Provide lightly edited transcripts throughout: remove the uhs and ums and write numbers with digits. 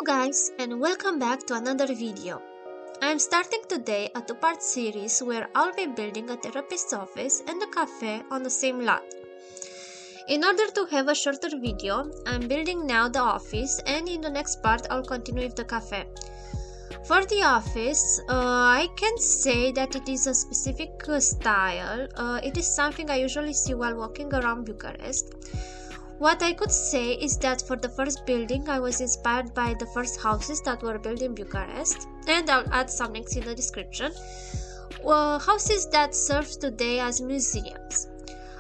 guys, and welcome back to another video. I am starting today a two-part series where I'll be building a therapist's office and a cafe on the same lot. In order to have a shorter video, I'm building now the office, and in the next part I'll continue with the cafe. For the office, I can say that it is a specific style. It is something I usually see while walking around Bucharest. What I could say is that for the first building, I was inspired by the first houses that were built in Bucharest, and I'll add some links in the description. Houses that serve today as museums.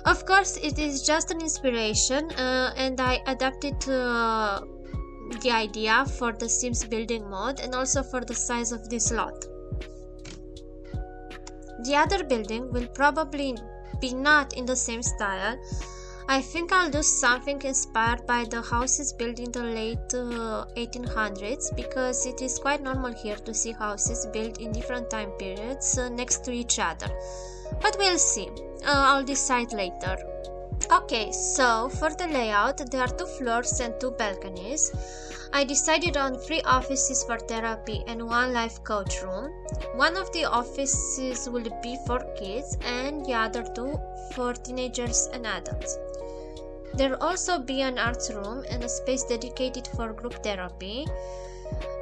Of course, it is just an inspiration, and I adapted the idea for the SIMS building mode and also for the size of this lot. The other building will probably be not in the same style. I think I'll do something inspired by the houses built in the late 1800s, because it is quite normal here to see houses built in different time periods next to each other. But we'll see. I'll decide later. Okay, so for the layout, there are 2 floors and 2 balconies. I decided on 3 offices for therapy and 1 life coach room. One of the offices will be for kids and the other 2 for teenagers and adults. There will also be an arts room and a space dedicated for group therapy.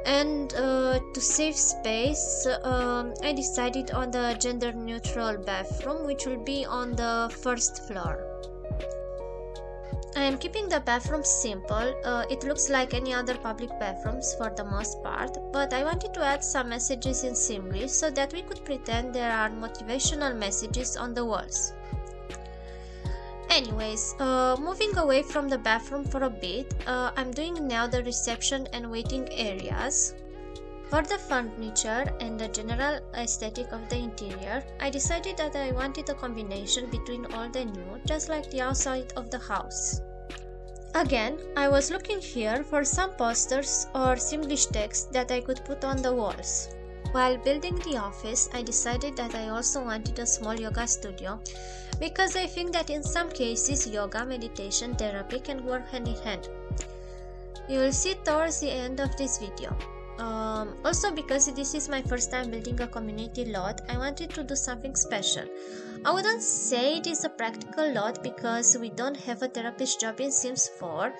And to save space, I decided on the gender-neutral bathroom, which will be on the 1st floor. I am keeping the bathroom simple. It looks like any other public bathrooms for the most part, but I wanted to add some messages in Simlish so that we could pretend there are motivational messages on the walls. Anyways, moving away from the bathroom for a bit, I'm doing now the reception and waiting areas. For the furniture and the general aesthetic of the interior, I decided that I wanted a combination between old and new, just like the outside of the house. Again, I was looking here for some posters or Simlish text that I could put on the walls. While building the office, I decided that I also wanted a small yoga studio, because I think that in some cases yoga, meditation, therapy can work hand in hand. You will see it towards the end of this video. Also, because this is my first time building a community lot, I wanted to do something special. I wouldn't say it is a practical lot because we don't have a therapist job in Sims 4,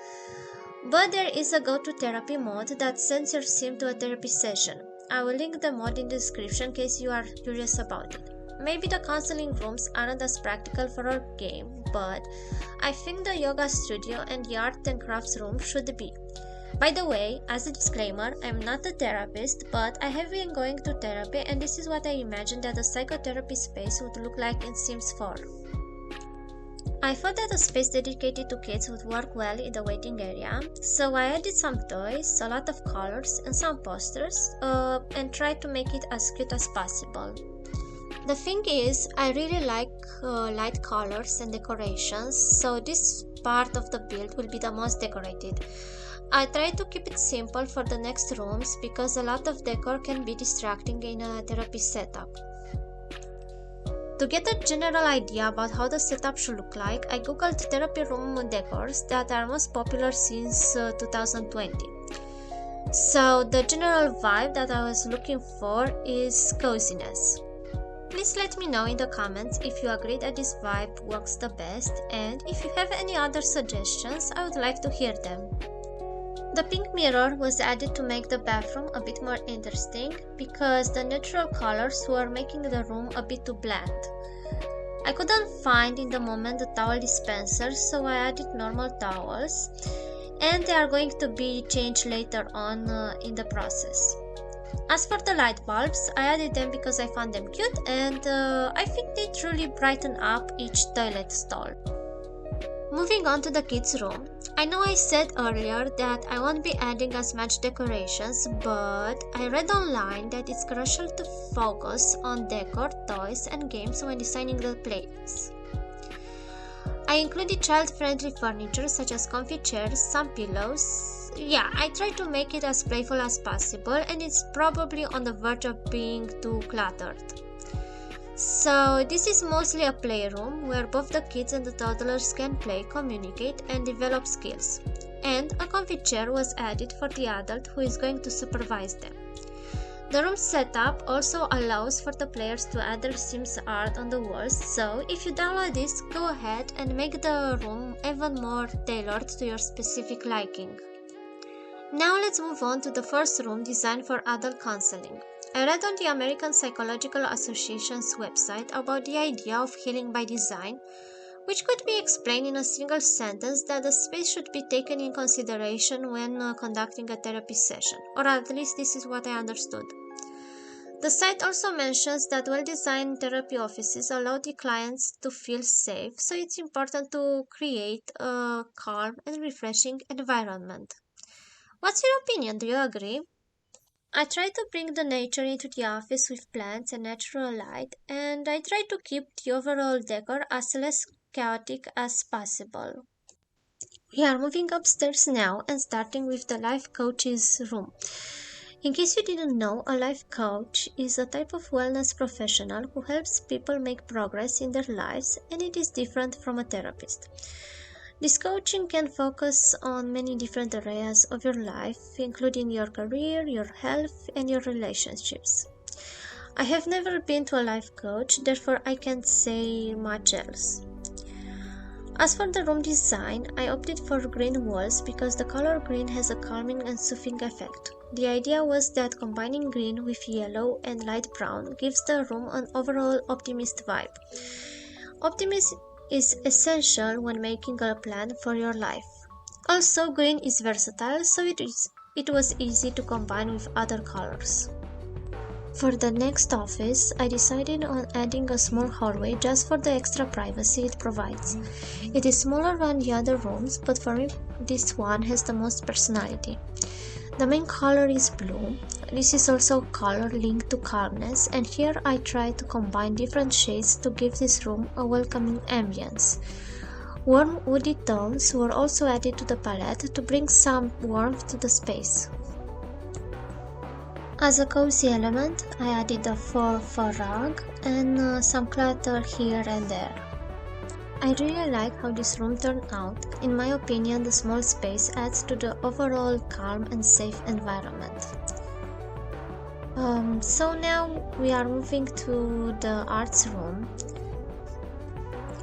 but there is a go to therapy mode that sends your sim to a therapy session. I will link the mod in the description in case you are curious about it. Maybe the counseling rooms aren't as practical for our game, but I think the yoga studio and the art and crafts room should be. By the way, as a disclaimer, I am not a therapist, but I have been going to therapy, and this is what I imagined that a psychotherapy space would look like in Sims 4. I thought that a space dedicated to kids would work well in the waiting area, so I added some toys, a lot of colors, and some posters, and tried to make it as cute as possible. The thing is, I really like light colors and decorations, so this part of the build will be the most decorated. I tried to keep it simple for the next rooms because a lot of decor can be distracting in a therapy setup. To get a general idea about how the setup should look like, I googled therapy room decors that are most popular since 2020. So the general vibe that I was looking for is coziness. Please let me know in the comments if you agree that this vibe works the best, and if you have any other suggestions, I would like to hear them. The pink mirror was added to make the bathroom a bit more interesting, because the neutral colors were making the room a bit too bland. I couldn't find in the moment the towel dispensers, so I added normal towels, and they are going to be changed later on in the process. As for the light bulbs, I added them because I found them cute, and I think they truly brighten up each toilet stall. Moving on to the kids' room, I know I said earlier that I won't be adding as much decorations, but I read online that it's crucial to focus on decor, toys, and games when designing the place. I included child-friendly furniture such as comfy chairs, some pillows. Yeah, I tried to make it as playful as possible, and it's probably on the verge of being too cluttered. So this is mostly a playroom where both the kids and the toddlers can play, communicate, and develop skills. and a comfy chair was added for the adult who is going to supervise them. The room setup also allows for the players to add their Sims art on the walls, so if you download this, go ahead and make the room even more tailored to your specific liking. Now let's move on to the first room designed for adult counseling. I read on the American Psychological Association's website about the idea of healing by design, which could be explained in a single sentence that the space should be taken in consideration when conducting a therapy session, or at least this is what I understood. The site also mentions that well-designed therapy offices allow the clients to feel safe, so it's important to create a calm and refreshing environment. What's your opinion? Do you agree? I try to bring the nature into the office with plants and natural light, and I try to keep the overall decor as less chaotic as possible. We are moving upstairs now and starting with the life coach's room. In case you didn't know, a life coach is a type of wellness professional who helps people make progress in their lives, and it is different from a therapist. This coaching can focus on many different areas of your life, including your career, your health, and your relationships. I have never been to a life coach, therefore I can't say much else. As for the room design, I opted for green walls because the color green has a calming and soothing effect. The idea was that combining green with yellow and light brown gives the room an overall optimist vibe. Optimism is essential when making a plan for your life. Also, green is versatile, so it was easy to combine with other colors. For the next office, I decided on adding a small hallway just for the extra privacy it provides. It is smaller than the other rooms, but for me, this one has the most personality. The main color is blue. This is also a color linked to calmness, and here I try to combine different shades to give this room a welcoming ambience. Warm woody tones were also added to the palette to bring some warmth to the space. As a cozy element, I added a fur rug and some clutter here and there. I really like how this room turned out. In my opinion, the small space adds to the overall calm and safe environment. So now we are moving to the arts room.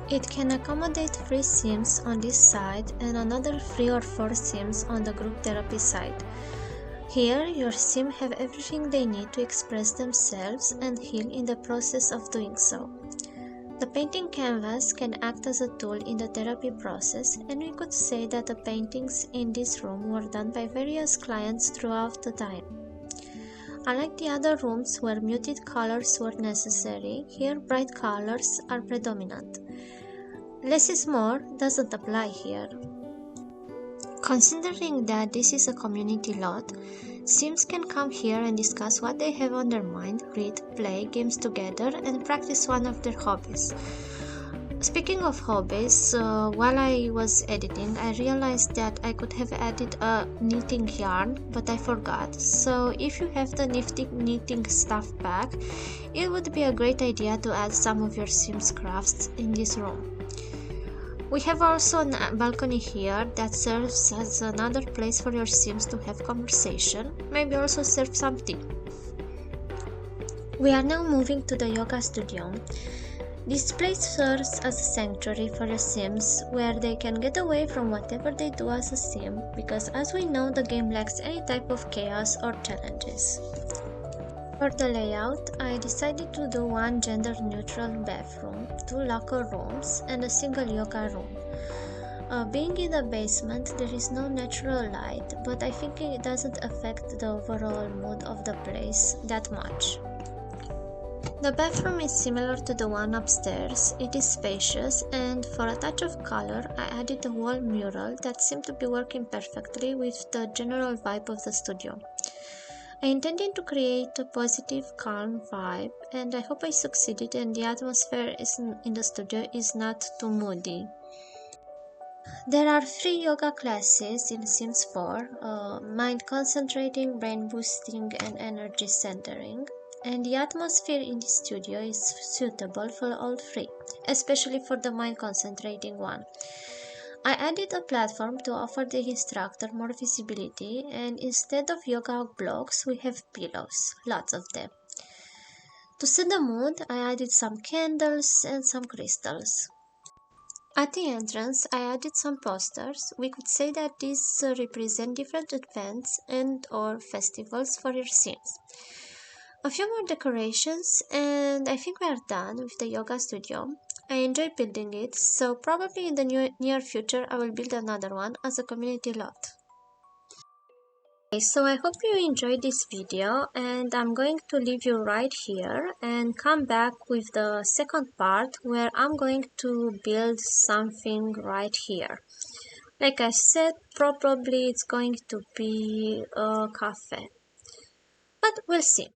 It can accommodate 3 Sims on this side and another 3 or 4 Sims on the group therapy side. Here, your Sim have everything they need to express themselves and heal in the process of doing so. The painting canvas can act as a tool in the therapy process, and we could say that the paintings in this room were done by various clients throughout the time. Unlike the other rooms where muted colors were necessary, here bright colors are predominant. Less is more doesn't apply here. Considering that this is a community lot, Sims can come here and discuss what they have on their mind, read, play games together, and practice one of their hobbies. Speaking of hobbies, while I was editing, I realized that I could have added a knitting yarn, but I forgot. So if you have the nifty knitting stuff back, it would be a great idea to add some of your Sims crafts in this room. We have also a balcony here that serves as another place for your Sims to have conversation, maybe also serve some tea. We are now moving to the yoga studio. This place serves as a sanctuary for your Sims where they can get away from whatever they do as a Sim, because as we know, the game lacks any type of chaos or challenges. For the layout, I decided to do one gender-neutral bathroom, 2 locker rooms, and a single yoga room. Being in the basement, there is no natural light, but I think it doesn't affect the overall mood of the place that much. The bathroom is similar to the one upstairs. It is spacious, and for a touch of color, I added a wall mural that seemed to be working perfectly with the general vibe of the studio. I intended to create a positive, calm vibe, and I hope I succeeded and the atmosphere in the studio is not too moody. There are 3 yoga classes in Sims 4, mind concentrating, brain boosting, and energy centering, and the atmosphere in the studio is suitable for all 3, especially for the mind concentrating one. I added a platform to offer the instructor more visibility, and instead of yoga blocks, we have pillows, lots of them. To set the mood, I added some candles and some crystals. At the entrance, I added some posters. We could say that these represent different events and or festivals for your Sims. A few more decorations and I think we are done with the yoga studio. I enjoy building it, so probably in the near future I will build another one as a community lot. Okay, so I hope you enjoyed this video and I'm going to leave you right here and come back with the second part where I'm going to build something right here. Like I said, probably it's going to be a cafe, but we'll see.